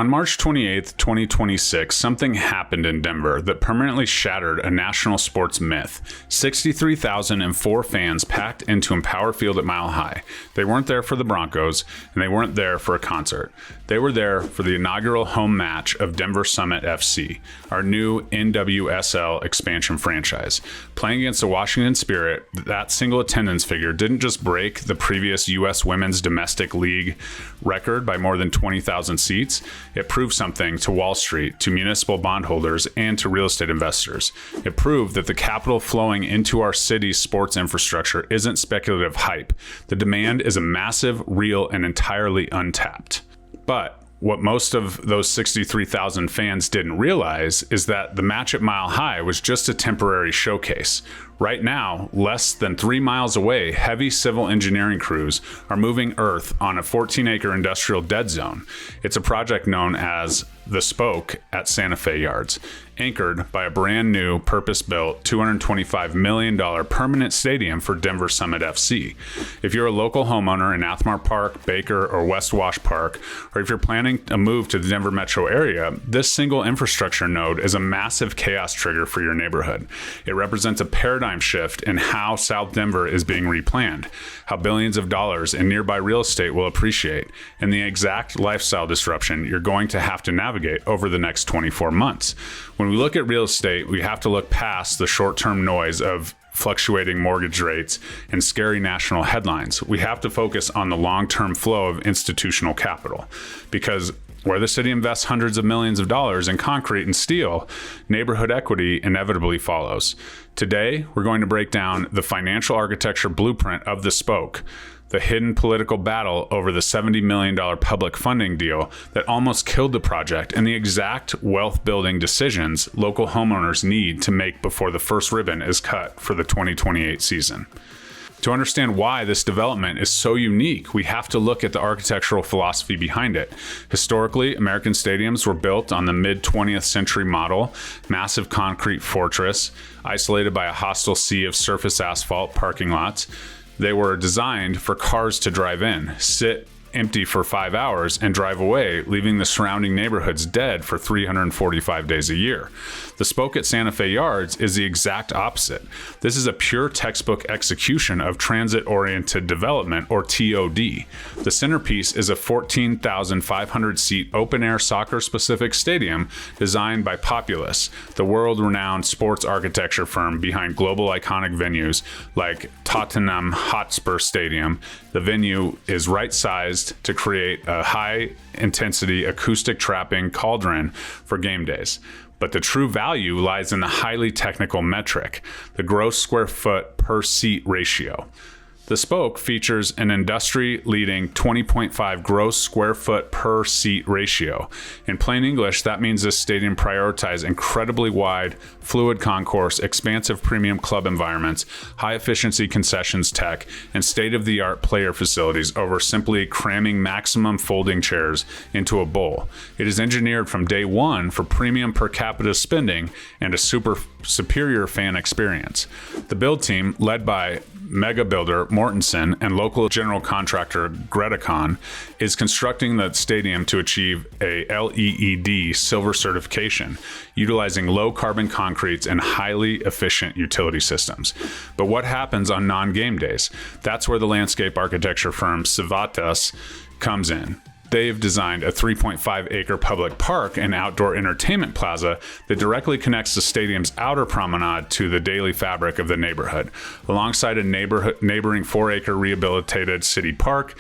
On March 28, 2026, something happened in Denver that permanently shattered a national sports myth. 63,004 fans packed into Empower Field at Mile High. They weren't there for the Broncos, and they weren't there for a concert. They were there for the inaugural home match of Denver Summit FC, our new NWSL expansion franchise. Playing against the Washington Spirit, that single attendance figure didn't just break the previous U.S. Women's Domestic League record by more than 20,000 seats. It proved something to Wall Street, to municipal bondholders, and to real estate investors. It proved that the capital flowing into our city's sports infrastructure isn't speculative hype. The demand is a massive, real, and entirely untapped. But what most of those 63,000 fans didn't realize is that the match at Mile High was just a temporary showcase. Right now, less than 3 miles away, heavy civil engineering crews are moving earth on a 14-acre industrial dead zone. It's a project known as The Spoke at Santa Fe Yards, anchored by a brand new, purpose-built, $225 million permanent stadium for Denver Summit FC. If you're a local homeowner in Athmar Park, Baker, or West Wash Park, or if you're planning a move to the Denver metro area, this single infrastructure node is a massive chaos trigger for your neighborhood. It represents a paradigm shift in how South Denver is being replanned, how billions of dollars in nearby real estate will appreciate, and the exact lifestyle disruption you're going to have to navigate over the next 24 months. When we look at real estate, we have to look past the short-term noise of fluctuating mortgage rates and scary national headlines. We have to focus on the long-term flow of institutional capital, because where the city invests hundreds of millions of dollars in concrete and steel, neighborhood equity inevitably follows. Today, we're going to break down the financial architecture blueprint of The Spoke, the hidden political battle over the $70 million public funding deal that almost killed the project, and the exact wealth-building decisions local homeowners need to make before the first ribbon is cut for the 2028 season. To understand why this development is so unique, we have to look at the architectural philosophy behind it. Historically, American stadiums were built on the mid-20th century model, massive concrete fortress, isolated by a hostile sea of surface asphalt parking lots. They were designed for cars to drive in, sit empty for 5 hours, and drive away, leaving the surrounding neighborhoods dead for 345 days a year. The Spoke at Santa Fe Yards is the exact opposite. This is a pure textbook execution of transit-oriented development, or TOD. The centerpiece is a 14,500-seat open-air soccer-specific stadium designed by Populous, the world-renowned sports architecture firm behind global iconic venues like Tottenham Hotspur Stadium. The venue is right-sized to create a high-intensity acoustic trapping cauldron for game days. But the true value lies in the highly technical metric, the gross square foot per seat ratio. The Spoke features an industry-leading 20.5 gross square foot per seat ratio. In plain English, that means this stadium prioritizes incredibly wide, fluid concourse, expansive premium club environments, high-efficiency concessions tech, and state-of-the-art player facilities over simply cramming maximum folding chairs into a bowl. It is engineered from day one for premium per capita spending and a superior fan experience. The build team, led by mega builder Mortensen and local general contractor Gredicon, is constructing the stadium to achieve a LEED silver certification, utilizing low carbon concretes and highly efficient utility systems. But what happens on non-game days? That's where the landscape architecture firm Civitas comes in. They've designed a 3.5-acre public park and outdoor entertainment plaza that directly connects the stadium's outer promenade to the daily fabric of the neighborhood. Alongside a neighboring 4-acre rehabilitated city park,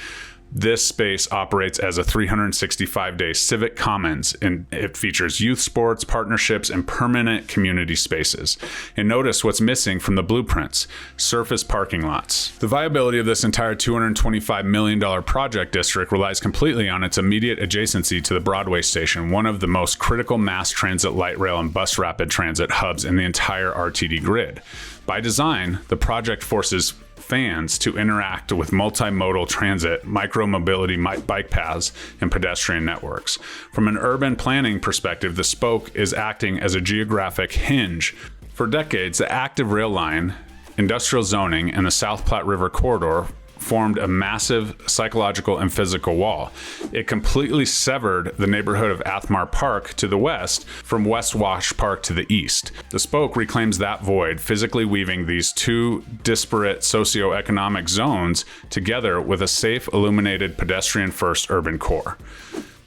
this space operates as a 365-day civic commons, and it features youth sports, partnerships, and permanent community spaces. And notice what's missing from the blueprints: surface parking lots. The viability of this entire $225 million project district relies completely on its immediate adjacency to the Broadway station, one of the most critical mass transit, light rail, and bus rapid transit hubs in the entire RTD grid. By design, the project forces fans to interact with multimodal transit, micro-mobility bike paths, and pedestrian networks. From an urban planning perspective, the Spoke is acting as a geographic hinge. For decades, the active rail line, industrial zoning, and the South Platte River corridor formed a massive psychological and physical wall. It completely severed the neighborhood of Athmar Park to the west from West Wash Park to the east. The spoke reclaims that void, physically weaving these two disparate socioeconomic zones together with a safe, illuminated, pedestrian-first urban core.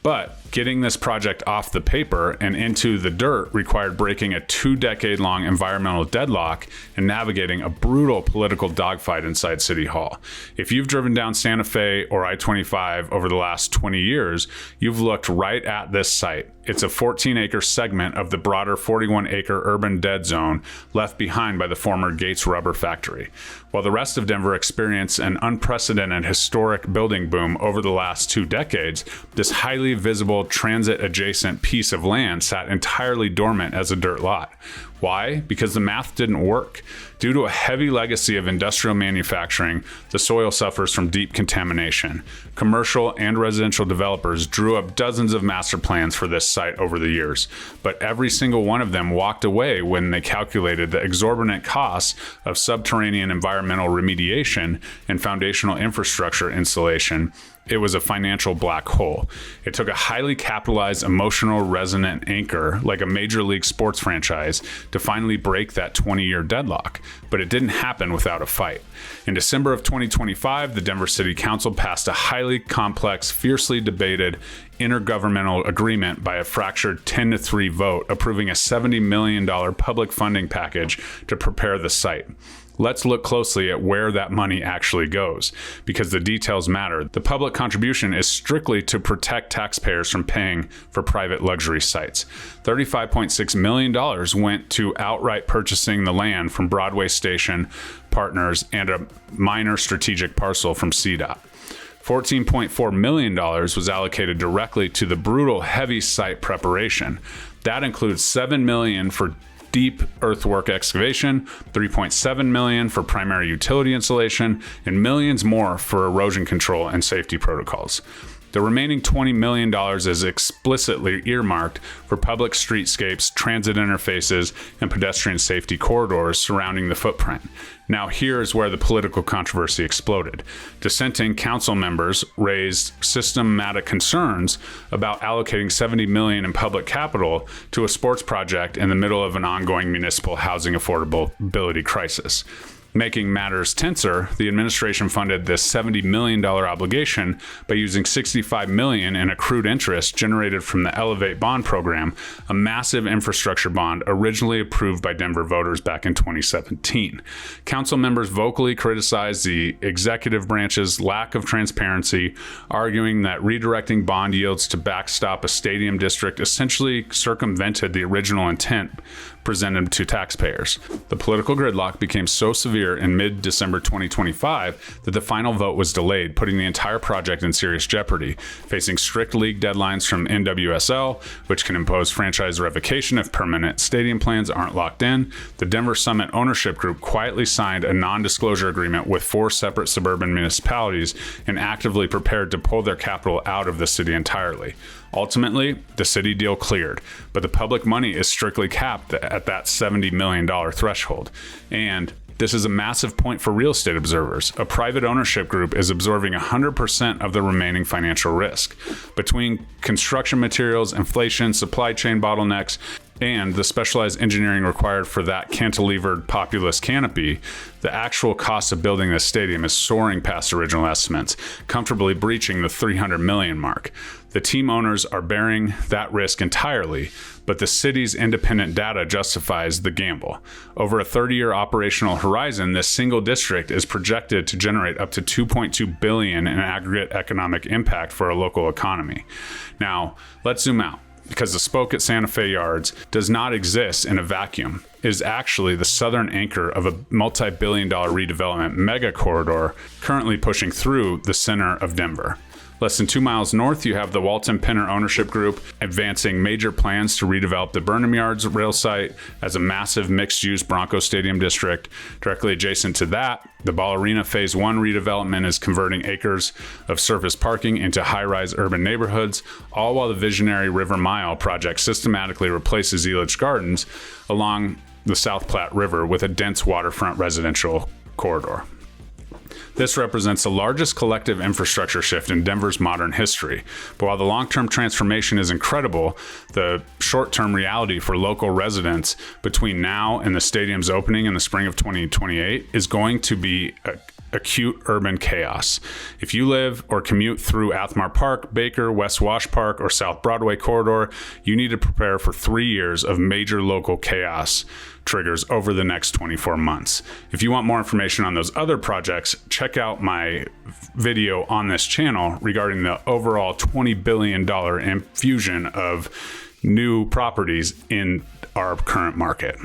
But getting this project off the paper and into the dirt required breaking a 2-decade-long environmental deadlock and navigating a brutal political dogfight inside City Hall. If you've driven down Santa Fe or I-25 over the last 20 years, you've looked right at this site. It's a 14-acre segment of the broader 41-acre urban dead zone left behind by the former Gates rubber factory. While the rest of Denver experienced an unprecedented historic building boom over the last 2 decades, this highly visible transit-adjacent piece of land sat entirely dormant as a dirt lot. Why? Because the math didn't work. Due to a heavy legacy of industrial manufacturing, the soil suffers from deep contamination. Commercial and residential developers drew up dozens of master plans for this site over the years, but every single one of them walked away when they calculated the exorbitant costs of subterranean environmental remediation and foundational infrastructure installation. It was a financial black hole. It took a highly capitalized, emotional, resonant anchor like a major league sports franchise to finally break that 20-year deadlock, but it didn't happen without a fight. In December of 2025, the Denver City Council passed a highly complex, fiercely debated intergovernmental agreement by a fractured 10-3 vote approving a $70 million public funding package to prepare the site. Let's look closely at where that money actually goes, because the details matter. The public contribution is strictly to protect taxpayers from paying for private luxury sites. $35.6 million went to outright purchasing the land from Broadway Station partners and a minor strategic parcel from CDOT. $14.4 million was allocated directly to the brutal heavy site preparation. That includes $7 million for deep earthwork excavation, $3.7 million for primary utility installation, and millions more for erosion control and safety protocols. The remaining $20 million is explicitly earmarked for public streetscapes, transit interfaces, and pedestrian safety corridors surrounding the footprint. Now, here's where the political controversy exploded. Dissenting council members raised systematic concerns about allocating $70 million in public capital to a sports project in the middle of an ongoing municipal housing affordability crisis. Making matters tenser, the administration funded this $70 million obligation by using $65 million in accrued interest generated from the Elevate bond program, a massive infrastructure bond originally approved by Denver voters back in 2017. Council members vocally criticized the executive branch's lack of transparency, arguing that redirecting bond yields to backstop a stadium district essentially circumvented the original intent presented to taxpayers. The political gridlock became so severe in mid-December 2025 that the final vote was delayed, putting the entire project in serious jeopardy. Facing strict league deadlines from NWSL, which can impose franchise revocation if permanent stadium plans aren't locked in, the Denver Summit Ownership Group quietly signed a non-disclosure agreement with 4 separate suburban municipalities and actively prepared to pull their capital out of the city entirely. Ultimately, the city deal cleared, but the public money is strictly capped at that $70 million threshold. And this is a massive point for real estate observers. A private ownership group is absorbing 100% of the remaining financial risk. Between construction materials, inflation, supply chain bottlenecks, and the specialized engineering required for that cantilevered populous canopy, the actual cost of building this stadium is soaring past original estimates, comfortably breaching the $300 million mark. The team owners are bearing that risk entirely, but the city's independent data justifies the gamble. Over a 30-year operational horizon, this single district is projected to generate up to $2.2 billion in aggregate economic impact for a local economy. Now, let's zoom out, because the spoke at Santa Fe Yards does not exist in a vacuum. It is actually the southern anchor of a multi-billion-dollar redevelopment mega corridor currently pushing through the center of Denver. Less than 2 miles north, you have the Walton Penner Ownership Group advancing major plans to redevelop the Burnham Yards rail site as a massive mixed-use Bronco Stadium district. Directly adjacent to that, the Ball Arena Phase 1 redevelopment is converting acres of surface parking into high-rise urban neighborhoods, all while the visionary River Mile project systematically replaces Elitch Gardens along the South Platte River with a dense waterfront residential corridor. This represents the largest collective infrastructure shift in Denver's modern history. But while the long-term transformation is incredible, the short-term reality for local residents between now and the stadium's opening in the spring of 2028 is going to be acute urban chaos. If you live or commute through Athmar Park, Baker, West Wash Park, or South Broadway corridor, you need to prepare for 3 years of major local chaos triggers over the next 24 months. If you want more information on those other projects, check out my video on this channel regarding the overall $20 billion infusion of new properties in our current market.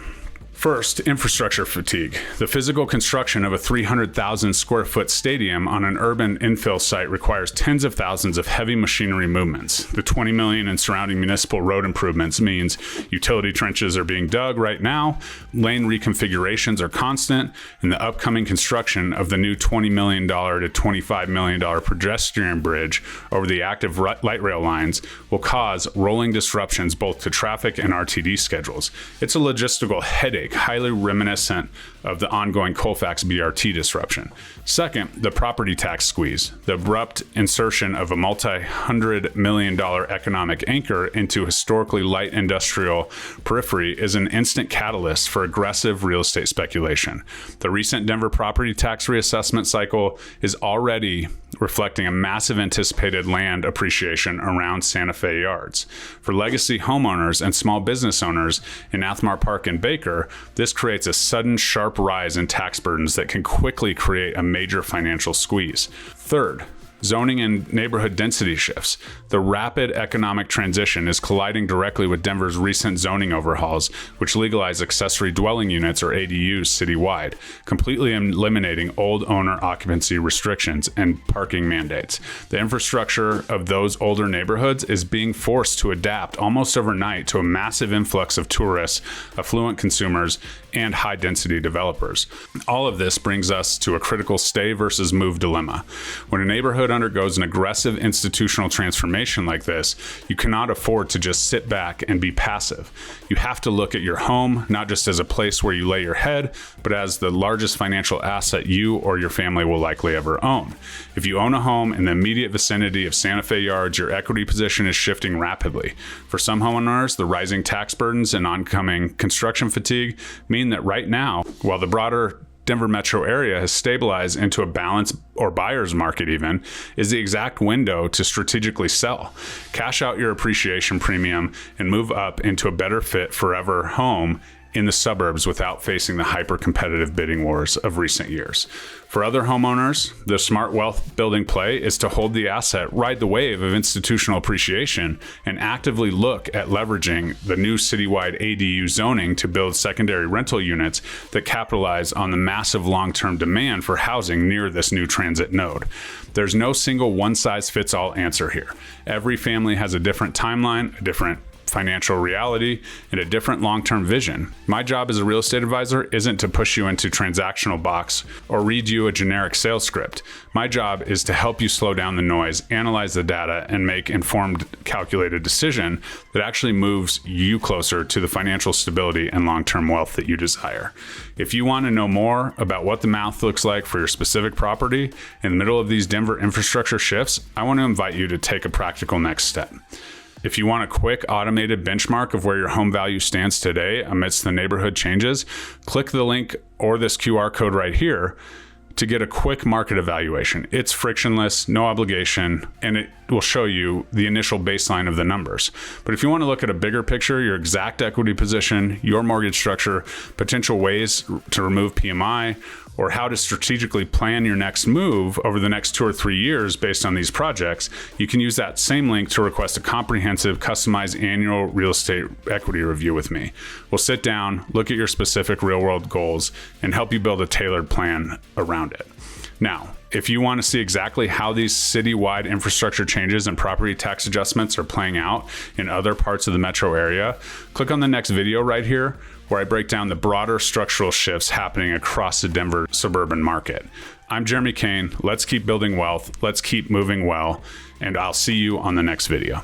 First, infrastructure fatigue. The physical construction of a 300,000 square foot stadium on an urban infill site requires tens of thousands of heavy machinery movements. The $20 million in surrounding municipal road improvements means utility trenches are being dug right now, lane reconfigurations are constant, and the upcoming construction of the new $20 million to $25 million pedestrian bridge over the active light rail lines will cause rolling disruptions both to traffic and RTD schedules. It's a logistical headache, highly reminiscent of the ongoing Colfax BRT disruption. Second, the property tax squeeze. The abrupt insertion of a multi-$100 million economic anchor into historically light industrial periphery is an instant catalyst for aggressive real estate speculation. The recent Denver property tax reassessment cycle is already reflecting a massive anticipated land appreciation around Santa Fe yards. For legacy homeowners and small business owners in Athmar Park and Baker, this creates a sudden sharp rise in tax burdens that can quickly create a major financial squeeze. Third, zoning and neighborhood density shifts. The rapid economic transition is colliding directly with Denver's recent zoning overhauls, which legalize accessory dwelling units or ADUs citywide, completely eliminating old owner occupancy restrictions and parking mandates. The infrastructure of those older neighborhoods is being forced to adapt almost overnight to a massive influx of tourists, affluent consumers, and high-density developers. All of this brings us to a critical stay versus move dilemma. When a neighborhood undergoes an aggressive institutional transformation like this, you cannot afford to just sit back and be passive. You have to look at your home not just as a place where you lay your head, but as the largest financial asset you or your family will likely ever own. If you own a home in the immediate vicinity of Santa Fe yards, your equity position is shifting rapidly. For some homeowners, the rising tax burdens and oncoming construction fatigue mean that right now, while the broader Denver metro area has stabilized into a balanced or buyer's market even, is the exact window to strategically sell. Cash out your appreciation premium and move up into a better fit forever home in the suburbs without facing the hyper-competitive bidding wars of recent years. For other homeowners, the smart wealth building play is to hold the asset, ride the wave of institutional appreciation, and actively look at leveraging the new citywide ADU zoning to build secondary rental units that capitalize on the massive long-term demand for housing near this new transit node. There's no single one-size-fits-all answer here. Every family has a different timeline, a different financial reality, and a different long-term vision. My job as a real estate advisor isn't to push you into transactional box or read you a generic sales script. My job is to help you slow down the noise, analyze the data, and make informed, calculated decision that actually moves you closer to the financial stability and long-term wealth that you desire. If you want to know more about what the math looks like for your specific property in the middle of these Denver infrastructure shifts, I want to invite you to take a practical next step. If you want a quick automated benchmark of where your home value stands today amidst the neighborhood changes, click the link or this QR code right here to get a quick market evaluation. It's frictionless, no obligation, and it will show you the initial baseline of the numbers. But if you want to look at a bigger picture, your exact equity position, your mortgage structure, potential ways to remove PMI, or how to strategically plan your next move over the next 2 or 3 years based on these projects, you can use that same link to request a comprehensive, customized annual real estate equity review with me. We'll sit down, look at your specific real-world goals, and help you build a tailored plan around it. Now, if you want to see exactly how these citywide infrastructure changes and property tax adjustments are playing out in other parts of the metro area, click on the next video right here, where I break down the broader structural shifts happening across the Denver suburban market. I'm Jeremy Kane. Let's keep building wealth. Let's keep moving well. And I'll see you on the next video.